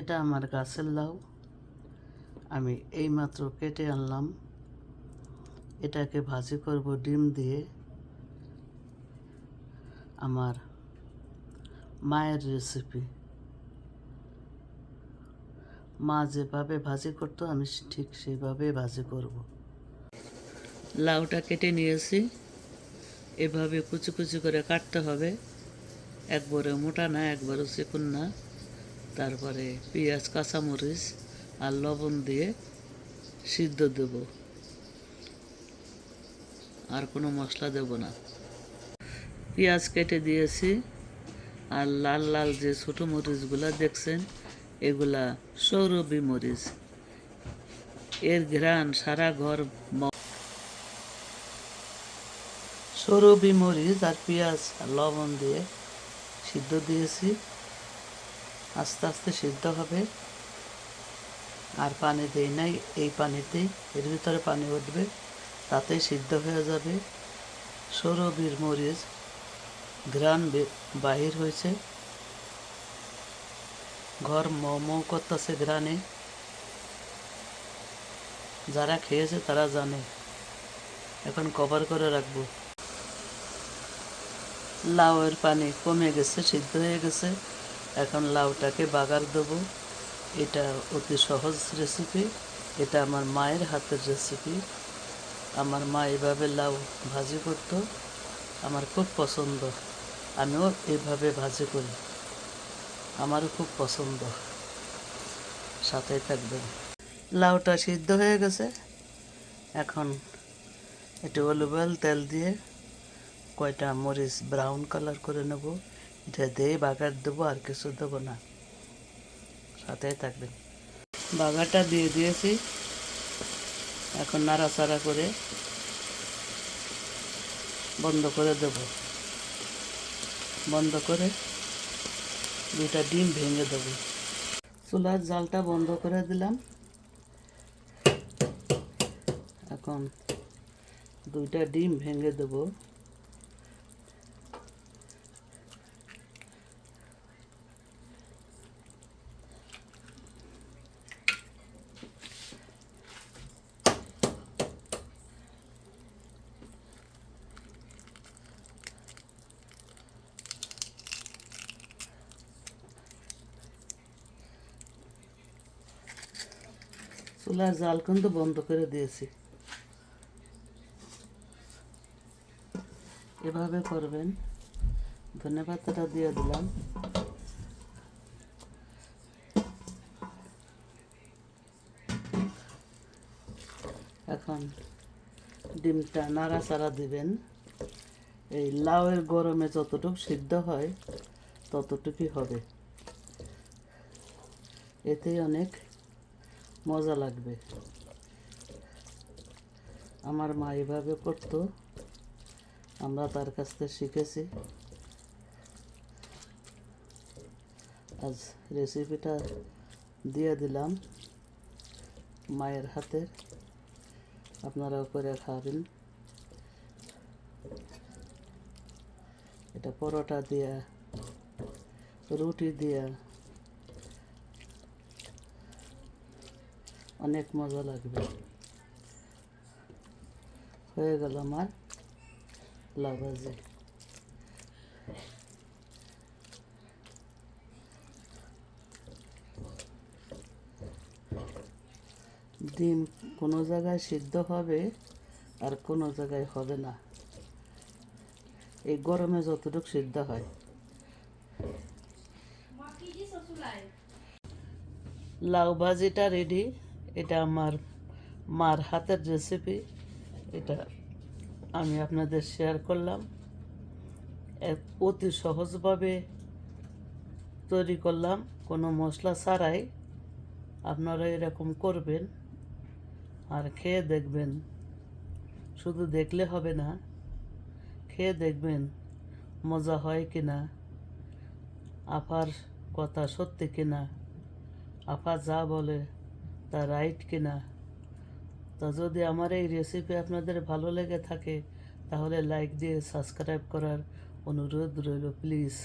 এটা আমার গাছের লাউ, আমি এইমাত্র কেটে আনলাম। এটাকে ভাজি করব ডিম দিয়ে। আমার মায়ের রেসিপি, মা যেভাবে ভাজি করতো আমি ঠিক সেইভাবে ভাজি করব। লাউটা কেটে নিয়েছি, এভাবে কুচি কুচি করে কাটতে হবে, একবারে মোটা না একবারে চিকন না। তারপরে পেঁয়াজ, কাঁচামরিচ আর লবণ দিয়ে সিদ্ধ দেব, আর কোনো মশলা দেব না। পেঁয়াজ কেটে দিয়েছি, আর লাল লাল যে ছোটো মরিচগুলা দেখছেন এগুলা সৌরভী মরিচ। এর ঘ্রাণ সারা ঘর। সৌরভী মরিচ আর পেঁয়াজ আর লবণ দিয়ে সিদ্ধ দিয়েছি, আস্তে আস্তে সিদ্ধ হবে। আর পানি দেই নাই, এই পানিতেই এর ভিতরে পানি উঠবে, তাতেই সিদ্ধ হয়ে যাবে। সৌরভীর মরিচ ঘ্রাণ বাহির হয়েছে, ঘর মৌ করতেছে ঘ্রাণে। যারা খেয়েছে তারা জানে। এখন কভার করে রাখবো। লাউয়ের পানি কমে গেছে, সিদ্ধ হয়ে গেছে। এখন লাউটাকে বাগার দেবো। এটা অতি সহজ রেসিপি, এটা আমার মায়ের হাতের রেসিপি। আমার মা এভাবে লাউ ভাজি করতো, আমার খুব পছন্দ। আমিও এইভাবে ভাজি করি, আমারও খুব পছন্দ। সাথেই থাকবেন। লাউটা সিদ্ধ হয়ে গেছে, এখন একটু অলিভ অয়েল তেল দিয়ে কয়টা মরিচ ব্রাউন কালার করে নেব, এটা দিয়ে বাগার দেবো, আর কিছু দেবো না। সাথেই থাকবেন। বাগারটা দিয়ে দিয়েছি, এখন নাড়াচাড়া করে বন্ধ করে দেব। বন্ধ করে 2টা ডিম ভেঙে দেব। চুলার জালটা বন্ধ করে দিলাম। এখন 2টা ডিম ভেঙে দেব। চুলার জাল কিন্তু বন্ধ করে দিয়েছি। এভাবে করবেন। ধনেপাতাটা দিয়ে দিলাম। এখন ডিমটা নাড়াচাড়া দিবেন। এই লাউয়ের গরমে যতটুকু সিদ্ধ হয় ততটুকুই হবে, এতেই অনেক মজা লাগবে। আমার মা এভাবে করতো, আমরা তার কাছ থেকে শিখেছি। আজ রেসিপিটা দিয়ে দিলাম মায়ের হাতের, আপনারাও করে খাবেন। এটা পরোটা দিয়া, রুটি দিয়া অনেক মজা লাগবে। হয়ে গেল আমার লাউ ভাজি। ডিম কোনো জায়গায় সিদ্ধ হবে আর কোনো জায়গায় হবে না, এই গরমে যতটুকু সিদ্ধ হয়। লাউ ভাজিটা রেডি। এটা আমার মার হাতের রেসিপি, এটা আমি আপনাদের শেয়ার করলাম। অতি সহজভাবে তৈরি করলাম, কোনো মশলা ছাড়াই। আপনারা এরকম করবেন আর খেয়ে দেখবেন। শুধু দেখলে হবে না, খেয়ে দেখবেন মজা হয় কি না, আপার কথা সত্যি কিনা, আপা যা বলে তা রাইট কিনা। তা যদি আমার এই রেসিপি আপনাদের ভালো লেগে থাকে তাহলে লাইক দিয়ে সাবস্ক্রাইব করার অনুরোধ রইল প্লিজ।